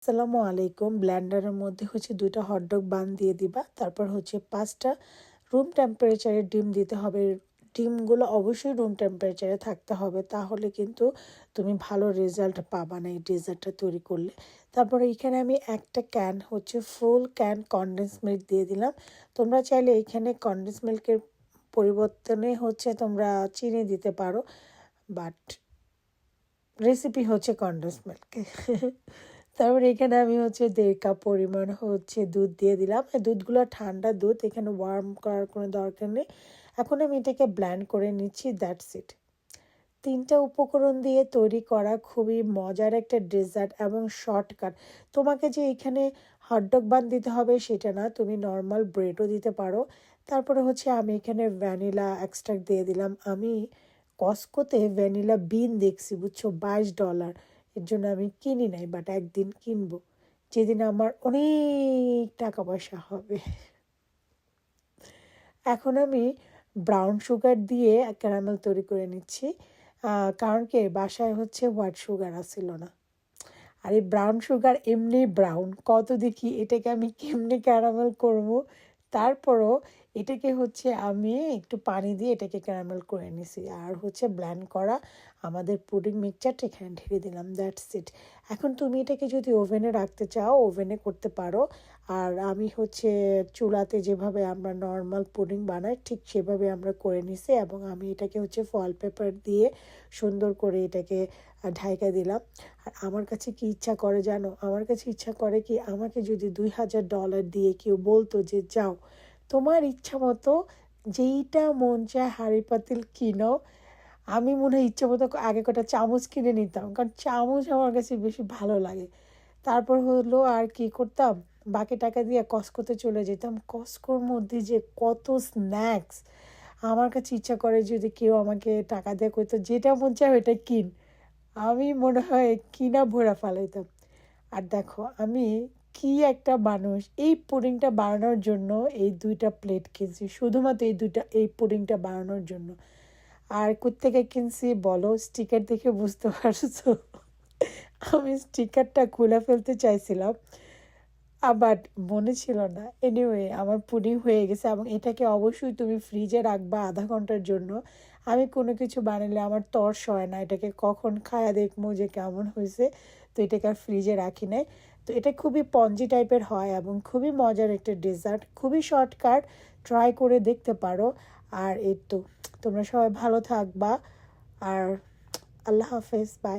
আসসালামু আলাইকুম। ব্লেন্ডারের মধ্যে হচ্ছে ২টা হটডগ বান দিয়ে দিবা। তারপর হচ্ছে ৫টা রুম টেম্পারেচারে ডিম দিতে হবে। ডিমগুলো অবশ্যই রুম টেম্পারেচারে থাকতে হবে, তাহলে কিন্তু তুমি ভালো রেজাল্ট পাবা না এই ডেজার্টটা তৈরি করলে। তারপরে এখানে আমি একটা ক্যান হচ্ছে ফুল ক্যান কনডেন্স মিল্ক দিয়ে দিলাম। তোমরা চাইলে এখানে কনডেন্স মিল্কের পরিবর্তনে হচ্ছে তোমরা চিনি দিতে পারো, বাট রেসিপি হচ্ছে কনডেন্স মিল্ক। তারপর এখানে আমি হচ্ছে ১.৫ কাপ পরিমাণ হচ্ছে দুধ দিয়ে দিলাম। দুধগুলো ঠান্ডা দুধ, এখানে ওয়ার্ম করার কোনো দরকার নেই। এখন আমি এটাকে ব্লেন্ড করে নিচ্ছি, দ্যাটস ইট। ৩টা উপকরণ দিয়ে তৈরি করা খুবই মজার একটা ডেজার্ট এবং শর্টকাট। তোমাকে যে এখানে হটডগ বান দিতে হবে সেটা না, তুমি নর্মাল ব্রেডও দিতে পারো। তারপরে হচ্ছে আমি এখানে ভ্যানিলা এক্সট্রাক্ট দিয়ে দিলাম। আমি কস্কোতে ভ্যানিলা বিন দেখছি, বুঝছো, $22। এর জন্য আমি কিনি নাই, বাট একদিন কিনবো যেদিন আমার অনেক টাকা পয়সা হবে। এখন আমি ব্রাউন সুগার দিয়ে ক্যারামেল তৈরি করে নিচ্ছি, কারণ কি বাসায় হচ্ছে হোয়াইট সুগার আসছিল না। আর এই ব্রাউন সুগার এমনি ব্রাউন, কত দেখি এটাকে আমি কেমনি ক্যারামেল করবো। তারপরও এটাকে হচ্ছে আমি একটু পানি দিয়ে এটাকে ক্যারামেল করে নিছি, আর হচ্ছে ব্লেন্ড করা আমাদের পুডিং মিক্সচারটা এখানে ঢেলে দিলাম, দ্যাটস ইট। এখন তুমি এটাকে যদি ওভেনে রাখতে চাও ওভেনে করতে পারো, আর আমি হচ্ছে চুলাতে যেভাবে আমরা নর্মাল পুডিং বানাই ঠিক সেভাবে আমরা করে নিছি, এবং আমি এটাকে হচ্ছে ফয়েল পেপার দিয়ে সুন্দর করে এটাকে ঢাইকা দিলাম। আর আমার কাছে কি ইচ্ছা করে জানো, আমার কাছে ইচ্ছা করে কি, আমাকে যদি $২,০০০ দিয়ে কেউ বলতো যে যাও তোমার ইচ্ছা মতো যেইটা মন চায় হাঁড়ি পাতিল কিনো, আমি মনে হয় ইচ্ছা মতো আগে কটা চামচ কিনে নিতাম, কারণ চামচ আমার কাছে বেশি ভালো লাগে। তারপর হলো আর কি করতাম, বাকি টাকা দিয়ে কস্কোতে চলে যেতাম। কস্কোর মধ্যে যে কত স্ন্যাক্স, আমার কাছে ইচ্ছা করে যদি কেউ আমাকে টাকা দিয়ে কইতো যেটা মন চায় ওইটা কিন, আমি মনে হয় কিনা ভরা ফেলাইতাম। আর দেখো আমি কি একটা মানুষ, এই পুডিংটা বানানোর জন্য এই 2টা প্লেট কিনছি, শুধুমাত্র এই পুডিংটা বানানোর জন্য। আর কোত্থেকে কিনছি বলো, স্টিকার দেখে বুঝতে পারছো। আমি স্টিকারটা খুলে ফেলতে চাইছিলাম, আবার মনে ছিল না। এনিওয়ে আমার পুডিং হয়ে গেছে, এবং এটাকে অবশ্যই তুমি ফ্রিজে রাখবা আধা ঘন্টার জন্য। আমি কোনো কিছু বানালে আমার তর্স হয় না, এটাকে কখন খায়া দেখবো যে কেমন হয়েছে, তো এটাকে আর ফ্রিজে রাখি নাই। তো এটা খুবই পঞ্জি টাইপের হয় এবং খুবই মজার একটা ডেজার্ট, খুবই শর্টকাট, ট্রাই করে দেখতে পারো। আর এই তো, তোমরা সবাই ভালো থাকবা, আর আল্লাহ হাফেজ, বাই।